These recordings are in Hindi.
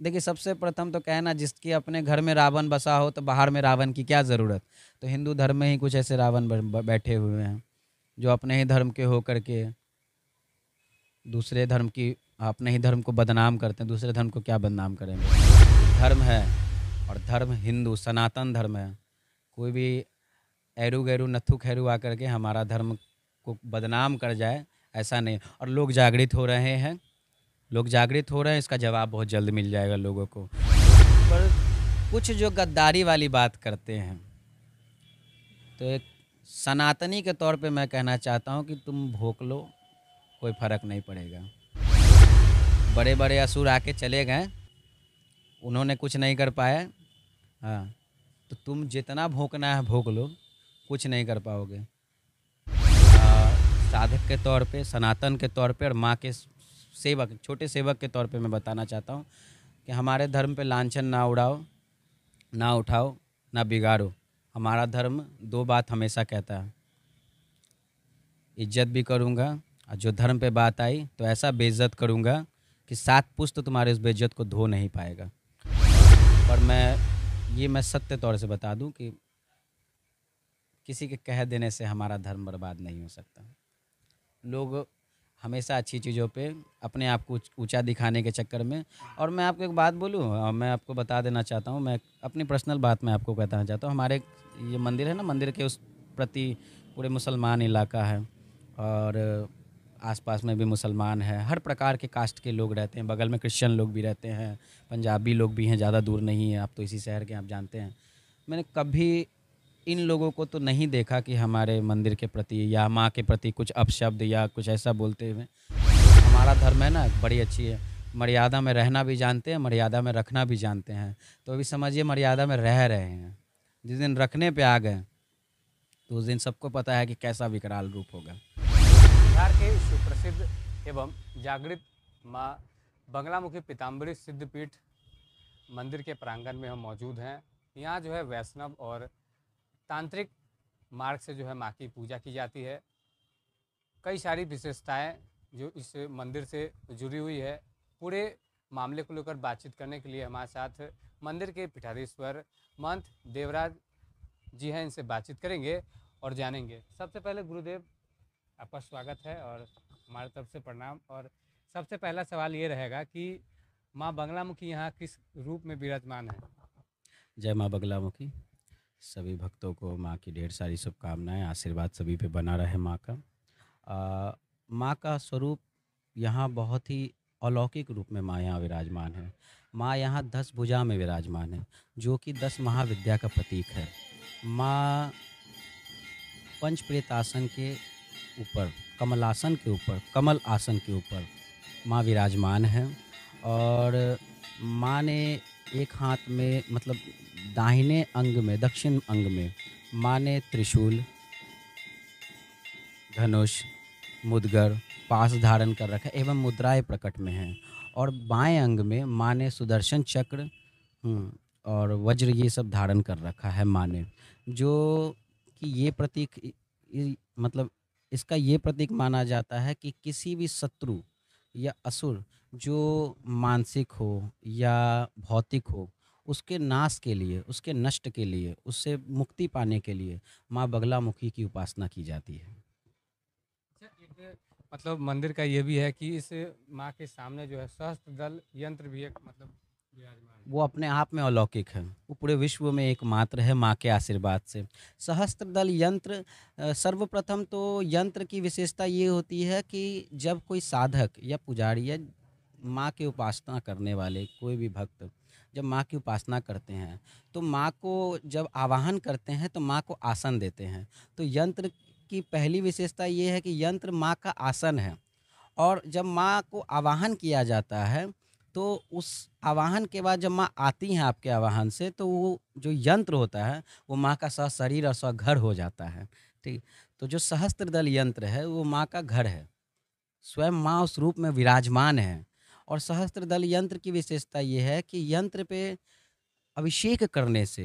देखिए, सबसे प्रथम तो क्या है ना, जिसके अपने घर में रावण बसा हो तो बाहर में रावण की क्या ज़रूरत। तो हिंदू धर्म में ही कुछ ऐसे रावण बैठे हुए हैं जो अपने ही धर्म के हो करके दूसरे धर्म की, अपने ही धर्म को बदनाम करते हैं। दूसरे धर्म को क्या बदनाम करेंगे। धर्म है और धर्म हिंदू सनातन धर्म है। कोई भी एरू गैरू नत्थु खैरू आकर के हमारा धर्म को बदनाम कर जाए, ऐसा नहीं। और लोग जागृत हो रहे हैं, लोग जागृत हो रहे हैं, इसका जवाब बहुत जल्द मिल जाएगा लोगों को। पर कुछ जो गद्दारी वाली बात करते हैं, तो एक सनातनी के तौर पे मैं कहना चाहता हूँ कि तुम भोंक लो, कोई फ़र्क नहीं पड़ेगा। बड़े बड़े असुर आके चले गए, उन्होंने कुछ नहीं कर पाया। हाँ, तो तुम जितना भोंकना है भोंक लो, कुछ नहीं कर पाओगे। साधक के तौर पे, सनातन के तौर पे और माँ के सेवक, छोटे सेवक के तौर पे मैं बताना चाहता हूँ कि हमारे धर्म पे लांछन ना उड़ाओ, ना उठाओ, ना बिगाड़ो। हमारा धर्म दो बात हमेशा कहता है, इज्जत भी करूँगा और जो धर्म पे बात आई तो ऐसा बेइज्जत करूँगा कि 7 पुश्त तुम्हारे उस बेइज्जत को धो नहीं पाएगा। और मैं सत्य तौर से बता दूं कि किसी के कह देने से हमारा धर्म बर्बाद नहीं हो सकता। लोग हमेशा अच्छी चीज़ों पे अपने आप को ऊंचा दिखाने के चक्कर में। और मैं आपको एक बात बोलूं, मैं आपको बता देना चाहता हूं, मैं अपनी पर्सनल बात मैं आपको बताना चाहता हूं। हमारे ये मंदिर है ना, मंदिर के उस प्रति पूरे मुसलमान इलाका है और आसपास में भी मुसलमान है, हर प्रकार के कास्ट के लोग रहते हैं। बगल में क्रिश्चियन लोग भी रहते हैं, पंजाबी लोग भी हैं, ज़्यादा दूर नहीं है, आप तो इसी शहर के, आप जानते हैं। मैंने कभी इन लोगों को तो नहीं देखा कि हमारे मंदिर के प्रति या माँ के प्रति कुछ अपशब्द या कुछ ऐसा बोलते हुए। हमारा धर्म है ना, बड़ी अच्छी है, मर्यादा में रहना भी जानते हैं, मर्यादा में रखना भी जानते हैं। तो अभी समझिए मर्यादा में रह रहे हैं, जिस दिन रखने पे आ गए तो उस दिन सबको पता है कि कैसा विकराल रूप होगा। बिहार के सुप्रसिद्ध एवं जागृत माँ बंगलामुखी पीताम्बरी सिद्धपीठ मंदिर के प्रांगण में हम मौजूद हैं। यहाँ जो है वैष्णव और तांत्रिक मार्ग से जो है माँ की पूजा की जाती है। कई सारी विशेषताएं जो इस मंदिर से जुड़ी हुई है। पूरे मामले को लेकर बातचीत करने के लिए हमारे साथ मंदिर के पीठाधीश्वर महंत देवराज जी हैं, इनसे बातचीत करेंगे और जानेंगे। सबसे पहले गुरुदेव, आपका स्वागत है और हमारे तरफ से प्रणाम। और सबसे पहला सवाल ये रहेगा कि माँ बंगलामुखी यहाँ किस रूप में विराजमान है? जय माँ बगलामुखी। सभी भक्तों को माँ की ढेर सारी शुभकामनाएं, आशीर्वाद सभी पे बना रहे माँ का। माँ का स्वरूप यहाँ बहुत ही अलौकिक रूप में माँ यहाँ विराजमान है। माँ यहाँ 10 भुजा में विराजमान है, जो कि 10 महाविद्या का प्रतीक है। माँ पंच प्रेत आसन के ऊपर, कमलासन के ऊपर, कमल आसन के ऊपर माँ विराजमान है। और माँ ने एक हाथ में, मतलब दाहिने अंग में, दक्षिण अंग में माँ ने त्रिशूल, धनुष, मुदगर, पास धारण कर रखा है एवं मुद्राएं प्रकट में हैं। और बाएं अंग में माँ ने सुदर्शन चक्र और वज्र ये सब धारण कर रखा है माँ ने, जो कि ये प्रतीक मतलब इसका ये प्रतीक माना जाता है कि किसी भी शत्रु या असुर जो मानसिक हो या भौतिक हो, उसके नाश के लिए, उसके नष्ट के लिए, उससे मुक्ति पाने के लिए माँ बगलामुखी की उपासना की जाती है। अच्छा, एक मतलब मंदिर का ये भी है कि इस माँ के सामने जो है सहस्त्र दल यंत्र भी एक मतलब विराजमान है। वो अपने आप में अलौकिक है, वो पूरे विश्व में एकमात्र है माँ के आशीर्वाद से। सहस्त्र दल यंत्र, सर्वप्रथम तो यंत्र की विशेषता ये होती है कि जब कोई साधक या पुजारी या माँ की उपासना करने वाले कोई भी भक्त जब माँ की उपासना करते हैं, तो माँ को जब आवाहन करते हैं तो माँ को आसन देते हैं। तो यंत्र की पहली विशेषता ये है कि यंत्र माँ का आसन है। और जब माँ को आवाहन किया जाता है, तो उस आवाहन के बाद जब माँ आती हैं आपके आवाहन से, तो वो जो यंत्र होता है वो माँ का शरीर और घर हो जाता है। ठीक। तो जो सहस्त्र दल यंत्र है वो माँ का घर है, स्वयं माँ उस रूप में विराजमान है। और सहस्त्र दल यंत्र की विशेषता ये है कि यंत्र पे अभिषेक करने से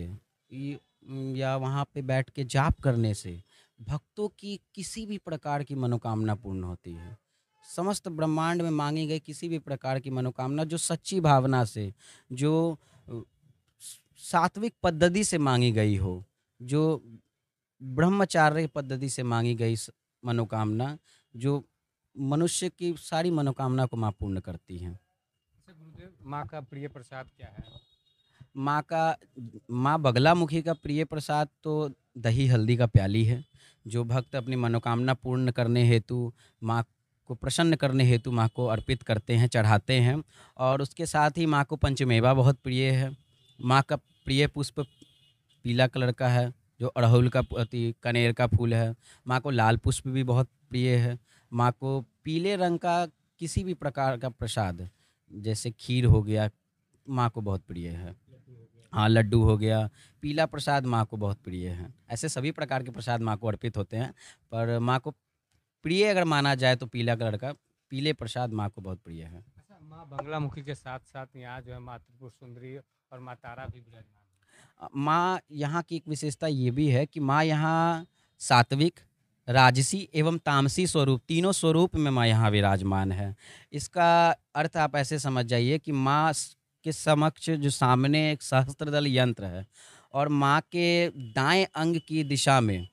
या वहाँ पे बैठ के जाप करने से भक्तों की किसी भी प्रकार की मनोकामना पूर्ण होती है। समस्त ब्रह्मांड में मांगी गई किसी भी प्रकार की मनोकामना जो सच्ची भावना से, जो अ, सात्विक पद्धति से मांगी गई हो, जो ब्रह्मचार्य पद्धति से मांगी गई मनोकामना, जो मनुष्य की सारी मनोकामना को माँ पूर्ण करती हैं। अच्छा गुरुदेव, माँ का प्रिय प्रसाद क्या है? माँ का माँ बगलामुखी का प्रिय प्रसाद तो दही हल्दी का प्याली है। जो भक्त अपनी मनोकामना पूर्ण करने हेतु, माँ को प्रसन्न करने हेतु माँ को अर्पित करते हैं, चढ़ाते हैं। और उसके साथ ही माँ को पंचमेवा बहुत प्रिय है। माँ का प्रिय पुष्प पीला कलर का है, जो अड़हुल का कनेर का फूल है। माँ को लाल पुष्प भी बहुत प्रिय है। माँ को पीले रंग का किसी भी प्रकार का प्रसाद, जैसे खीर हो गया, माँ को बहुत प्रिय है। हाँ, लड्डू हो गया, पीला प्रसाद माँ को बहुत प्रिय है। ऐसे सभी प्रकार के प्रसाद माँ को अर्पित होते हैं, पर माँ को प्रिय अगर माना जाए तो पीला कलर का पीले प्रसाद माँ को बहुत प्रिय है। अच्छा, माँ बंगलामुखी के साथ-साथ यहाँ जो है माँ त्रिपुर सुंदरी और माँ तारा भी विराजमान है। माँ यहाँ की एक विशेषता ये भी है कि माँ यहाँ सात्विक, राजसी एवं तामसी स्वरूप, तीनों स्वरूप में माँ यहाँ विराजमान है। इसका अर्थ आप ऐसे समझ जाइए कि माँ के समक्ष जो सामने एक सहस्त्रदल यंत्र है, और माँ के दाएं अंग की दिशा में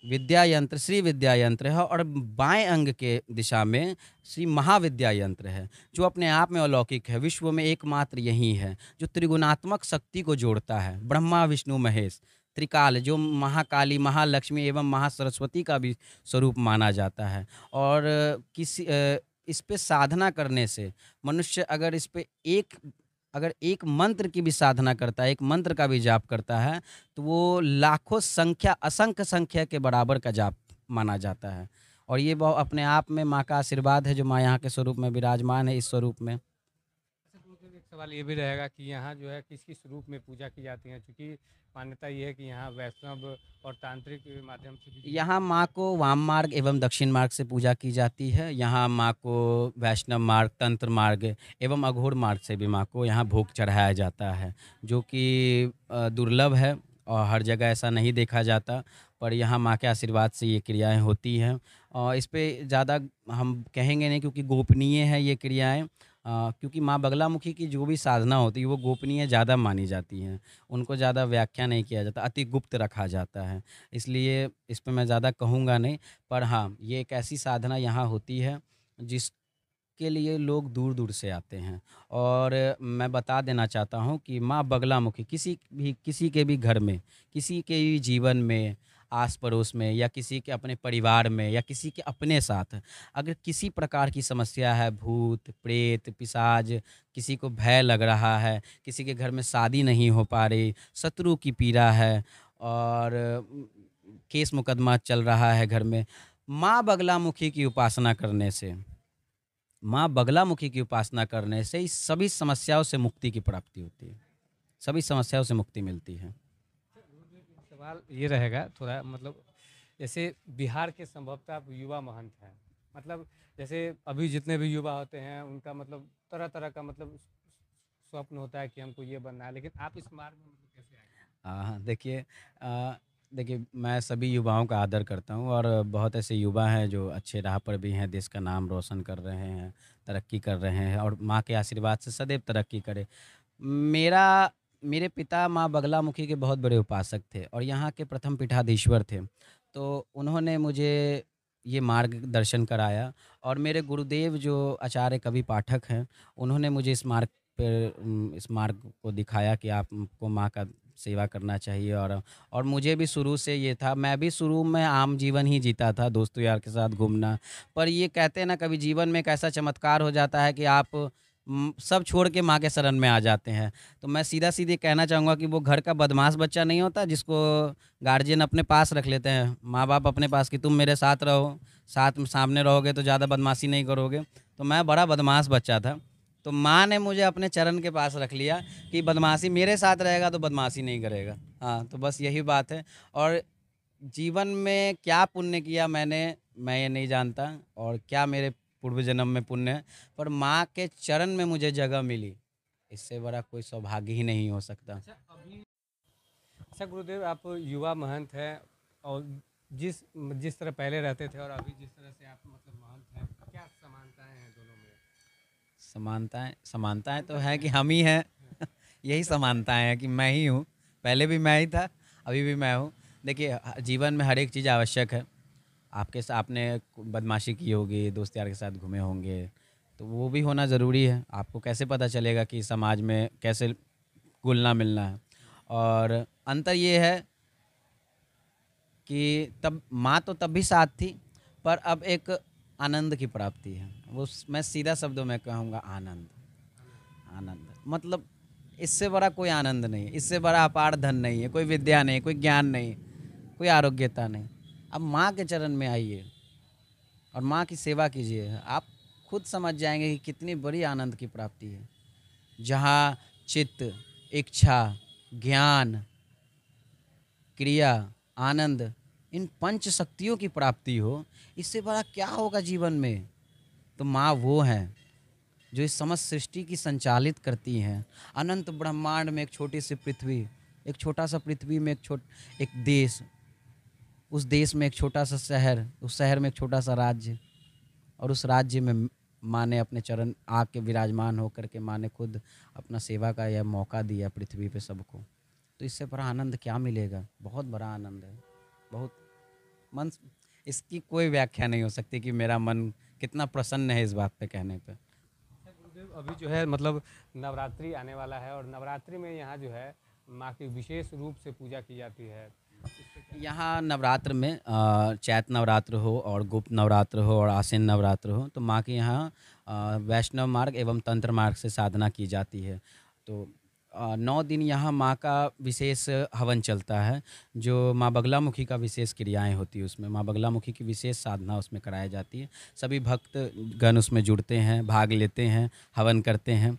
विद्या यंत्र, श्री विद्या यंत्र है, और बाएं अंग के दिशा में श्री महाविद्या यंत्र है, जो अपने आप में अलौकिक है। विश्व में एकमात्र यही है जो त्रिगुणात्मक शक्ति को जोड़ता है। ब्रह्मा विष्णु महेश त्रिकाल, जो महाकाली, महालक्ष्मी एवं महासरस्वती का भी स्वरूप माना जाता है। और इस पे साधना करने से मनुष्य अगर एक मंत्र की भी साधना करता है, एक मंत्र का भी जाप करता है, तो वो लाखों संख्या, असंख्य संख्या के बराबर का जाप माना जाता है। और ये अपने आप में माँ का आशीर्वाद है, जो माँ यहाँ के स्वरूप में विराजमान है, इस स्वरूप में। अच्छा गुरुदेव, एक सवाल ये भी रहेगा कि यहाँ जो है किस किस रूप में पूजा की जाती है, क्योंकि मान्यता ये है कि यहाँ वैष्णव और तांत्रिक के माध्यम से भी यहाँ माँ को वाम मार्ग एवं दक्षिण मार्ग से पूजा की जाती है। यहाँ माँ को वैष्णव मार्ग, तंत्र मार्ग एवं अघोर मार्ग से भी माँ को यहाँ भोग चढ़ाया जाता है, जो कि दुर्लभ है और हर जगह ऐसा नहीं देखा जाता। पर यहाँ माँ के आशीर्वाद से ये क्रियाएं होती हैं, और इस पे ज़्यादा हम कहेंगे नहीं, क्योंकि गोपनीय है ये क्रियाएं। क्योंकि माँ बगलामुखी की जो भी साधना होती है वो गोपनीय ज़्यादा मानी जाती हैं, उनको ज़्यादा व्याख्या नहीं किया जाता, अति गुप्त रखा जाता है। इसलिए इस पे मैं ज़्यादा कहूँगा नहीं। पर हाँ, ये एक ऐसी साधना यहाँ होती है जिसके लिए लोग दूर-दूर से आते हैं। और मैं बता देना चाहता हूँ कि माँ बगलामुखी किसी के भी घर में, किसी के भी जीवन में, आस-पड़ोस में, या किसी के अपने परिवार में, या किसी के अपने साथ अगर किसी प्रकार की समस्या है, भूत, प्रेत, पिशाच, किसी को भय लग रहा है, किसी के घर में शादी नहीं हो पा रही, शत्रु की पीड़ा है, और केस मुकदमा चल रहा है घर में, माँ बगलामुखी की उपासना करने से, माँ बगलामुखी की उपासना करने से इस सभी समस्याओं से मुक्ति की प्राप्ति होती है, सभी समस्याओं से मुक्ति मिलती है। सवाल ये रहेगा थोड़ा, मतलब जैसे बिहार के संभवतः आप युवा महंत हैं, मतलब जैसे अभी जितने भी युवा होते हैं उनका मतलब तरह तरह का मतलब स्वप्न होता है कि हमको ये बनना है, लेकिन आप इस मार्ग में मतलब कैसे आए? हाँ, देखिए मैं सभी युवाओं का आदर करता हूँ, और बहुत ऐसे युवा हैं जो अच्छे राह पर भी हैं, देश का नाम रोशन कर रहे हैं, तरक्की कर रहे हैं, और माँ के आशीर्वाद से सदैव तरक्की करें। मेरे पिता माँ बगलामुखी के बहुत बड़े उपासक थे, और यहाँ के प्रथम पीठाधीश्वर थे। तो उन्होंने मुझे ये मार्गदर्शन कराया, और मेरे गुरुदेव जो आचार्य कवि पाठक हैं, उन्होंने मुझे इस मार्ग को दिखाया कि आपको माँ का सेवा करना चाहिए। और मुझे भी शुरू से ये था, मैं भी शुरू में आम जीवन ही जीता था, दोस्तों यार के साथ घूमना। पर ये कहते हैं ना, कभी जीवन में एक ऐसा चमत्कार हो जाता है कि आप सब छोड़ के माँ के शरण में आ जाते हैं। तो मैं सीधा-सीधे कहना चाहूँगा कि वो घर का बदमाश बच्चा नहीं होता जिसको गार्जियन अपने पास रख लेते हैं, माँ-बाप अपने पास, कि तुम मेरे साथ रहो, साथ में सामने रहोगे तो ज़्यादा बदमाशी नहीं करोगे। तो मैं बड़ा बदमाश बच्चा था। तो माँ ने मुझे अपने चरण के पास रख लिया कि बदमाशी मेरे साथ रहेगा तो बदमाशी नहीं करेगा। हाँ, तो बस यही बात है। और जीवन में क्या पुण्य किया मैंने, मैं ये नहीं जानता, और क्या मेरे पूर्व जन्म में पुण्य है, पर माँ के चरण में मुझे जगह मिली, इससे बड़ा कोई सौभाग्य ही नहीं हो सकता। अच्छा गुरुदेव, आप युवा महंत हैं, और जिस जिस तरह पहले रहते थे और अभी जिस तरह से आप मतलब महंत हैं, क्या समानता है? समानताएँ समानताएँ तो है कि हम ही हैं। यही समानताएँ हैं कि मैं ही हूँ। पहले भी मैं ही था, अभी भी मैं हूँ। देखिए जीवन में हर एक चीज़ आवश्यक है। आपने बदमाशी की होगी, दोस्त यार के साथ घूमे होंगे, तो वो भी होना ज़रूरी है। आपको कैसे पता चलेगा कि समाज में कैसे घुलना-मिलना है। और अंतर ये है कि तब माँ तो तब भी साथ थी, पर अब एक आनंद की प्राप्ति है। वो मैं सीधा शब्दों में कहूँगा आनंद। आनंद मतलब इससे बड़ा कोई आनंद नहीं है, इससे बड़ा अपार धन नहीं है, कोई विद्या नहीं, कोई ज्ञान नहीं, कोई आरोग्यता नहीं। अब माँ के चरण में आइए और माँ की सेवा कीजिए, आप खुद समझ जाएंगे कि कितनी बड़ी आनंद की प्राप्ति है। जहाँ चित्त, इच्छा, ज्ञान, क्रिया, आनंद, इन पंच शक्तियों की प्राप्ति हो, इससे बड़ा क्या होगा जीवन में। तो माँ वो हैं जो इस समस्त सृष्टि की संचालित करती हैं। अनंत ब्रह्मांड में एक छोटी सी पृथ्वी, एक छोटा सा पृथ्वी में एक देश, उस देश में एक छोटा सा शहर, उस शहर में एक छोटा सा राज्य, और उस राज्य में माँ ने अपने चरण आके विराजमान होकर के माँ ने खुद अपना सेवा का यह मौका दिया पृथ्वी पे सबको। तो इससे बड़ा आनंद क्या मिलेगा। बहुत बड़ा आनंद है, बहुत मन, इसकी कोई व्याख्या नहीं हो सकती कि मेरा मन कितना प्रसन्न है इस बात पे कहने पे। गुरुदेव अभी जो है मतलब नवरात्रि आने वाला है और नवरात्रि में यहाँ जो है माँ की विशेष रूप से पूजा की जाती है। यहाँ नवरात्र में चैत नवरात्र हो और गुप्त नवरात्र हो और आश्विन नवरात्र हो, तो माँ के यहाँ वैष्णव मार्ग एवं तंत्र मार्ग से साधना की जाती है। तो 9 दिन यहाँ माँ का विशेष हवन चलता है, जो माँ बगलामुखी का विशेष क्रियाएं होती है। उसमें माँ बगलामुखी की विशेष साधना उसमें कराई जाती है। सभी भक्त गण उसमें जुड़ते हैं, भाग लेते हैं, हवन करते हैं,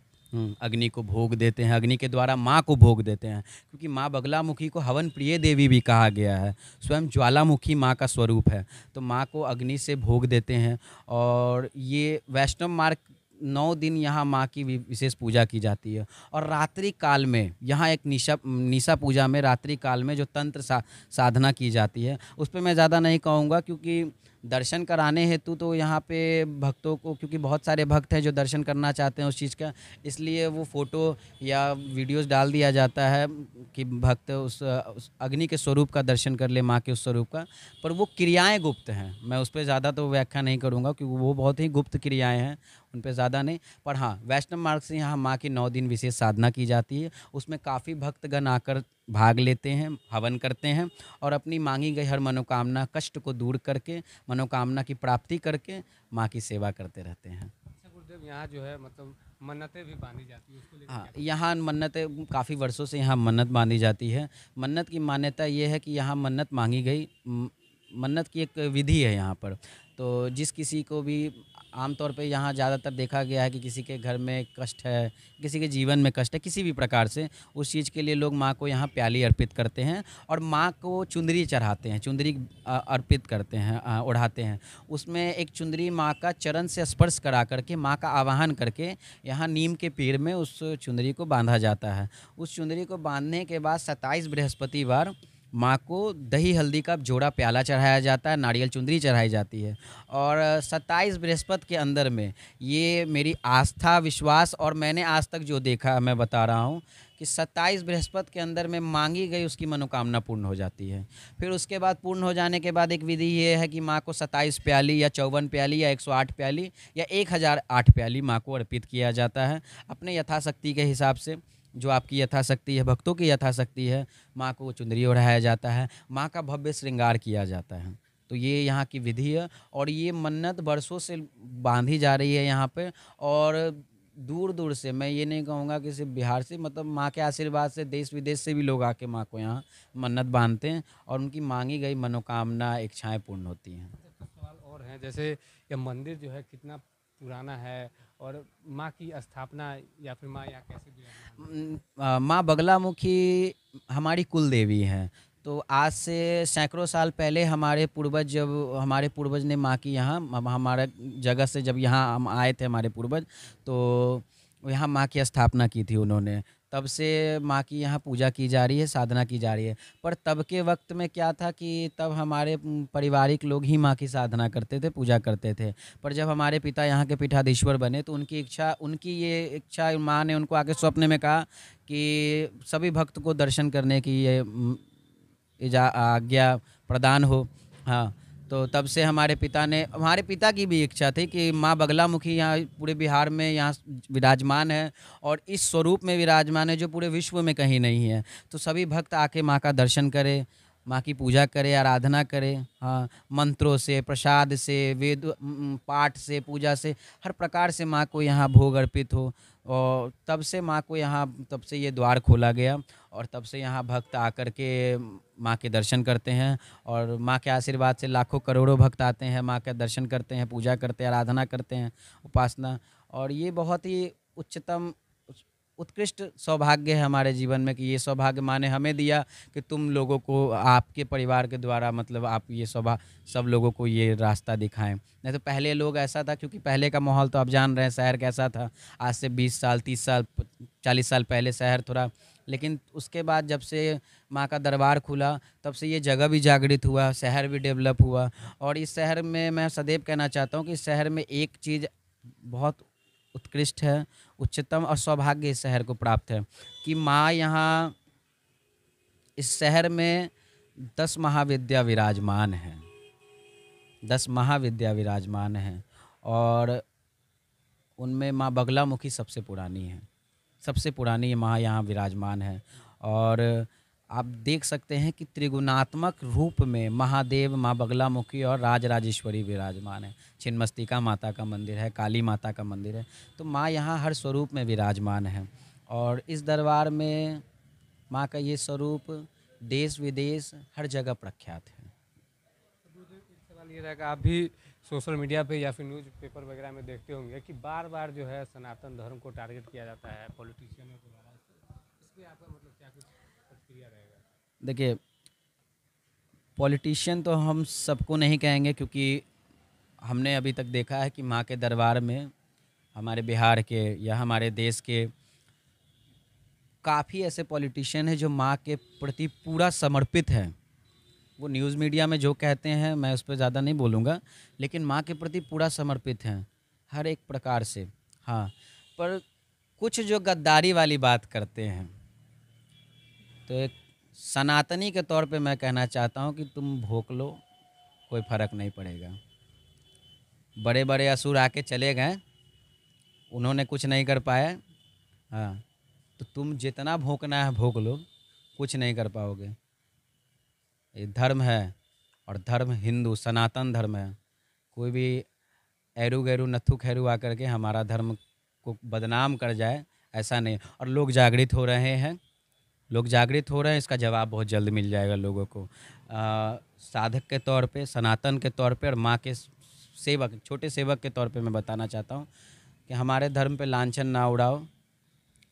अग्नि को भोग देते हैं, अग्नि के द्वारा माँ को भोग देते हैं। क्योंकि माँ बगलामुखी को हवन प्रिय देवी भी कहा गया है, स्वयं ज्वालामुखी माँ का स्वरूप है। तो माँ को अग्नि से भोग देते हैं। और ये वैष्णव मार्ग 9 दिन यहाँ माँ की विशेष पूजा की जाती है। और रात्रि काल में यहाँ एक निशा पूजा में रात्रि काल में जो तंत्र साधना की जाती है, उस पर मैं ज़्यादा नहीं कहूँगा, क्योंकि दर्शन कराने हेतु तो यहाँ पे भक्तों को, क्योंकि बहुत सारे भक्त हैं जो दर्शन करना चाहते हैं उस चीज़ का, इसलिए वो फ़ोटो या वीडियोस डाल दिया जाता है कि भक्त उस अग्नि के स्वरूप का दर्शन कर ले, माँ के उस स्वरूप का। पर वो क्रियाएं गुप्त हैं, मैं उस पर ज़्यादा तो व्याख्या नहीं करूँगा, क्योंकि वो बहुत ही गुप्त क्रियाएँ हैं, उन पे ज़्यादा नहीं। पर हाँ, वैष्णव मार्ग से यहाँ माँ की 9 दिन विशेष साधना की जाती है। उसमें काफ़ी भक्तगण आकर भाग लेते हैं, हवन करते हैं और अपनी मांगी गई हर मनोकामना, कष्ट को दूर करके, मनोकामना की प्राप्ति करके माँ की सेवा करते रहते हैं। अच्छा गुरुदेव, यहाँ जो है मतलब मन्नतें भी बांधी जाती है, उसको लेकर हाँ, क्या? यहाँ मन्नतें काफ़ी वर्षों से यहाँ मन्नत बांधी जाती है। मन्नत की मान्यता ये है कि यहाँ मन्नत मांगी गई, मन्नत की एक विधि है यहाँ पर। तो जिस किसी को भी, आमतौर पे यहाँ ज़्यादातर देखा गया है कि किसी के घर में कष्ट है, किसी के जीवन में कष्ट है, किसी भी प्रकार से, उस चीज़ के लिए लोग माँ को यहाँ प्याली अर्पित करते हैं और माँ को चुंदरी चढ़ाते हैं, चुंदरी अर्पित करते हैं, ओढ़ाते हैं। उसमें एक चुंदरी माँ का चरण से स्पर्श करा करके, माँ का आवाहन करके यहाँ नीम के पेड़ में उस चुंदरी को बांधा जाता है। उस चुंदरी को बांधने के बाद 27 बृहस्पतिवार माँ को दही हल्दी का जोड़ा प्याला चढ़ाया जाता है, नारियल चुंदरी चढ़ाई जाती है। और 27 बृहस्पति के अंदर में, ये मेरी आस्था, विश्वास, और मैंने आज तक जो देखा मैं बता रहा हूँ कि 27 बृहस्पति के अंदर में मांगी गई उसकी मनोकामना पूर्ण हो जाती है। फिर उसके बाद पूर्ण हो जाने के बाद एक विधि ये है कि माँ को 27 प्याली या 54 प्याली या 108 प्याली या 1008 प्याली माँ को अर्पित किया जाता है। अपने यथाशक्ति के हिसाब से, जो आपकी यथाशक्ति है, भक्तों की यथाशक्ति है, माँ को चुंदरी ओढ़ाया जाता है, माँ का भव्य श्रृंगार किया जाता है। तो ये यहाँ की विधि है और ये मन्नत वर्षों से बांधी जा रही है यहाँ पे। और दूर दूर से, मैं ये नहीं कहूँगा कि सिर्फ बिहार से, मतलब माँ के आशीर्वाद से देश विदेश से भी लोग आके माँ को यहाँ मन्नत बांधते हैं और उनकी मांगी गई मनोकामना, इच्छाएँ पूर्ण होती हैं। कुछ सवाल और हैं, जैसे यह मंदिर जो है कितना पुराना है और माँ की स्थापना या फिर माँ यहाँ कैसे विराजमान? माँ बगलामुखी हमारी कुल देवी हैं। तो आज से सैकड़ों साल पहले हमारे पूर्वज ने माँ की यहाँ, हमारे जगह से जब यहाँ हम आए थे हमारे पूर्वज, तो यहाँ माँ की स्थापना की थी उन्होंने। तब से माँ की यहाँ पूजा की जा रही है, साधना की जा रही है। पर तब के वक़्त में क्या था कि तब हमारे पारिवारिक लोग ही माँ की साधना करते थे, पूजा करते थे। पर जब हमारे पिता यहाँ के पीठाधीश्वर बने तो उनकी ये इच्छा, माँ ने उनको आके स्वप्न में कहा कि सभी भक्त को दर्शन करने की ये आज्ञा प्रदान हो। हाँ, तो तब से हमारे पिता की भी इच्छा थी कि माँ बगलामुखी यहाँ पूरे बिहार में यहाँ विराजमान है और इस स्वरूप में विराजमान है जो पूरे विश्व में कहीं नहीं है। तो सभी भक्त आके माँ का दर्शन करें, माँ की पूजा करें, आराधना करें। हाँ, मंत्रों से, प्रसाद से, पाठ से, पूजा से, हर प्रकार से माँ को यहाँ भोग अर्पित हो। और तब से माँ को यहाँ, तब से ये द्वार खोला गया और तब से यहाँ भक्त आकर के माँ के दर्शन करते हैं। और माँ के आशीर्वाद से लाखों करोड़ों भक्त आते हैं, माँ का दर्शन करते हैं, पूजा करते हैं, आराधना करते हैं, उपासना। और ये बहुत ही उच्चतम उत्कृष्ट सौभाग्य है हमारे जीवन में कि ये सौभाग्य माँ ने हमें दिया कि तुम लोगों को, आपके परिवार के द्वारा, मतलब आप ये सब लोगों को ये रास्ता दिखाएं। नहीं तो पहले लोग ऐसा था, क्योंकि पहले का माहौल तो आप जान रहे हैं शहर कैसा था। आज से 20 साल, 30 साल, 40 साल पहले शहर थोड़ा, लेकिन उसके बाद जब से माँ का दरबार खुला तब से ये जगह भी जागृत हुआ, शहर भी डेवलप हुआ। और इस शहर में मैं सदैव कहना चाहता हूँ कि इस शहर में एक चीज़ बहुत उत्कृष्ट है, उच्चतम और सौभाग्य इस शहर को प्राप्त है कि माँ यहाँ इस शहर में 10 महाविद्या विराजमान हैं, 10 महाविद्या विराजमान हैं। और उनमें माँ बगलामुखी सबसे पुरानी है, सबसे पुरानी माँ यहाँ विराजमान है। और आप देख सकते हैं कि त्रिगुणात्मक रूप में महादेव, माँ बगलामुखी और राजराजेश्वरी विराजमान है। छिन्नमस्तिका माता का मंदिर है, काली माता का मंदिर है। तो माँ यहाँ हर स्वरूप में विराजमान है। और इस दरबार में माँ का ये स्वरूप देश विदेश हर जगह प्रख्यात है। एक सवाल ये रहेगा, आप भी सोशल मीडिया पे या फिर न्यूज़ पेपर वगैरह में देखते होंगे कि बार बार जो है सनातन धर्म को टारगेट किया जाता है पॉलिटिशियनों द्वारा। इस पर आपका मतलब क्या कुछ प्रतिक्रिया रहेगा? देखिए, पॉलिटिशियन तो हम सबको नहीं कहेंगे, क्योंकि हमने अभी तक देखा है कि माँ के दरबार में हमारे बिहार के या हमारे देश के काफ़ी ऐसे पॉलिटिशियन हैं जो माँ के प्रति पूरा समर्पित हैं। वो न्यूज़ मीडिया में जो कहते हैं मैं उस पर ज़्यादा नहीं बोलूँगा, लेकिन माँ के प्रति पूरा समर्पित हैं हर एक प्रकार से। हाँ, पर कुछ जो गद्दारी वाली बात करते हैं, तो एक सनातनी के तौर पे मैं कहना चाहता हूँ कि तुम भोंक लो, कोई फ़र्क नहीं पड़ेगा। बड़े बड़े असुर आके चले गए, उन्होंने कुछ नहीं कर पाए। हाँ, तो तुम जितना भोंकना है भोंक लो, कुछ नहीं कर पाओगे। ये धर्म है और धर्म हिंदू सनातन धर्म है। कोई भी एरू गैरू नत्थु खैरू आकर के हमारा धर्म को बदनाम कर जाए, ऐसा नहीं। और लोग जागृत हो रहे हैं, लोग जागृत हो रहे हैं, इसका जवाब बहुत जल्द मिल जाएगा लोगों को। साधक के तौर पे, सनातन के तौर पे और माँ के सेवक, छोटे सेवक के तौर पे मैं बताना चाहता हूँ कि हमारे धर्म पे लांछन ना उड़ाओ,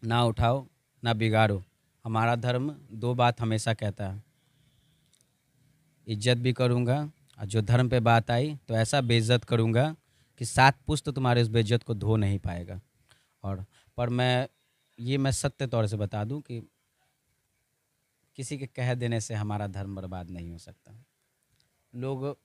ना उठाओ, ना बिगाड़ो। हमारा धर्म 2 बात हमेशा कहता है, इज्जत भी करूँगा और जो धर्म पे बात आई तो ऐसा बेइज्जत करूँगा कि 7 पुश्त तुम्हारे उस बेइज्जत को धो नहीं पाएगा। और पर मैं सत्य तौर से बता दूं कि किसी के कह देने से हमारा धर्म बर्बाद नहीं हो सकता। लोग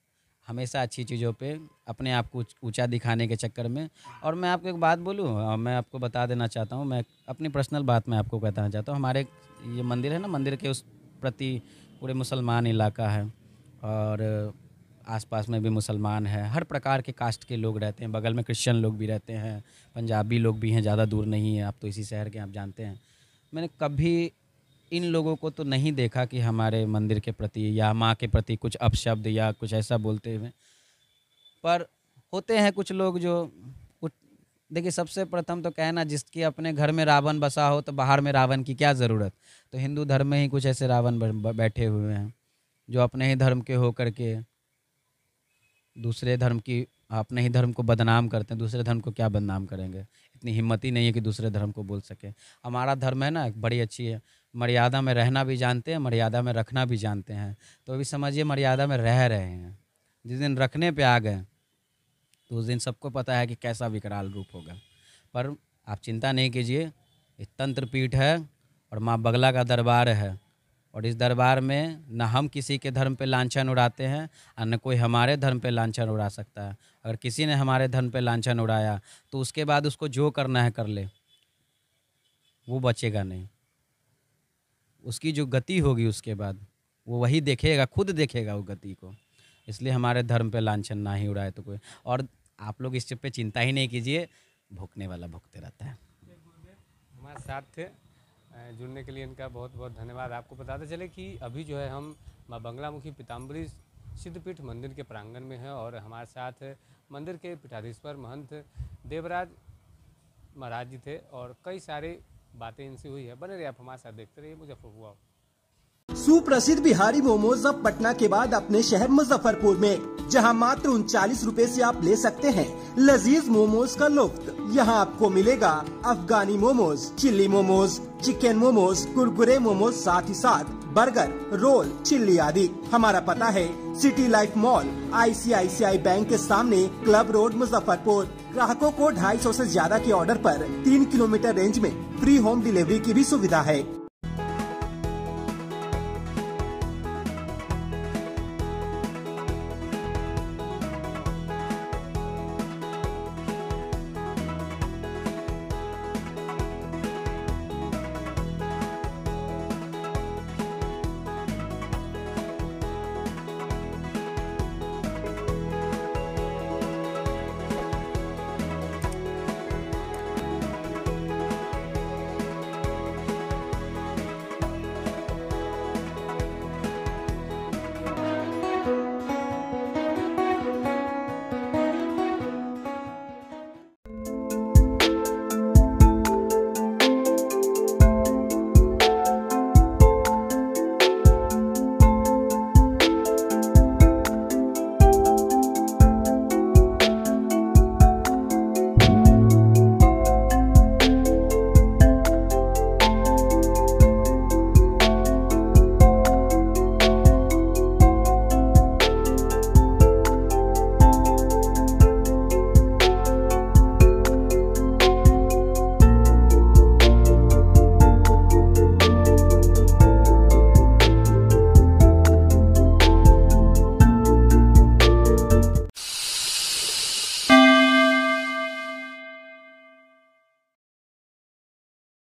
हमेशा अच्छी चीज़ों पे अपने आप को ऊंचा दिखाने के चक्कर में। और मैं आपको एक बात बोलूँ, मैं आपको बता देना चाहता हूँ, मैं अपनी पर्सनल बात मैं आपको बताना चाहता हूँ। हमारे ये मंदिर है ना, मंदिर के उस प्रति पूरे मुसलमान इलाका है और आसपास में भी मुसलमान है, हर प्रकार के कास्ट के लोग रहते हैं। बगल में क्रिश्चियन लोग भी रहते हैं, पंजाबी लोग भी हैं, ज़्यादा दूर नहीं है, आप तो इसी शहर के, आप जानते हैं। मैंने कभी इन लोगों को तो नहीं देखा कि हमारे मंदिर के प्रति या माँ के प्रति कुछ अपशब्द या कुछ ऐसा बोलते हुए। पर होते हैं कुछ लोग जो देखिए, सबसे प्रथम तो कहना, जिसके अपने घर में रावण बसा हो तो बाहर में रावण की क्या ज़रूरत। तो हिंदू धर्म में ही कुछ ऐसे रावण बैठे हुए हैं जो अपने ही धर्म के होकर के दूसरे धर्म की, अपने ही धर्म को बदनाम करते हैं। दूसरे धर्म को क्या बदनाम करेंगे, इतनी हिम्मत ही नहीं है कि दूसरे धर्म को बोल सके। हमारा धर्म है ना, बड़ी अच्छी है, मर्यादा में रहना भी जानते हैं, मर्यादा में रखना भी जानते हैं। तो अभी समझिए मर्यादा में रह रहे हैं, जिस दिन रखने पे आ गए तो उस दिन सबको पता है कि कैसा विकराल रूप होगा। पर आप चिंता नहीं कीजिए, ये तंत्र पीठ है और माँ बगला का दरबार है। और इस दरबार में न हम किसी के धर्म पे लांछन उड़ाते हैं और न कोई हमारे धर्म पे लांछन उड़ा सकता है। अगर किसी ने हमारे धर्म पे लांछन उड़ाया तो उसके बाद उसको जो करना है कर ले, वो बचेगा नहीं। उसकी जो गति होगी उसके बाद वो वही देखेगा, खुद देखेगा वो गति को। इसलिए हमारे धर्म पे लांछन ना ही उड़ाए तो कोई। और आप लोग इस चीज़ पे चिंता ही नहीं कीजिए, भुगतने वाला भुगते रहता है। हमारे साथ थे, जुड़ने के लिए इनका बहुत बहुत धन्यवाद। आपको बताते चले कि अभी जो है हम माँ बंगलामुखी पीताम्बरी सिद्धपीठ मंदिर के प्रांगण में हैं और हमारे साथ मंदिर के पीठाधीश्वर महंत देवराज महाराज जी थे और कई सारी बातें इनसे हुई है। बने रहिए आप हमारे साथ, देखते रहिए मुजफ्फरपुर। सुप्रसिद्ध बिहारी मोमोज अब पटना के बाद अपने शहर मुजफ्फरपुर में, जहां मात्र 39 रुपए से आप ले सकते हैं लजीज मोमोज का लुत्फ। यहां आपको मिलेगा अफगानी मोमोज, चिल्ली मोमोज, चिकन मोमोज, कुरकुरे मोमोज, साथ ही साथ बर्गर, रोल, चिल्ली आदि। हमारा पता है city life mall, ICICI bank के सामने, क्लब रोड, मुजफ्फरपुर। ग्राहकों को 250 से ज्यादा के ऑर्डर पर 3 किलोमीटर रेंज में फ्री होम डिलीवरी की भी सुविधा है।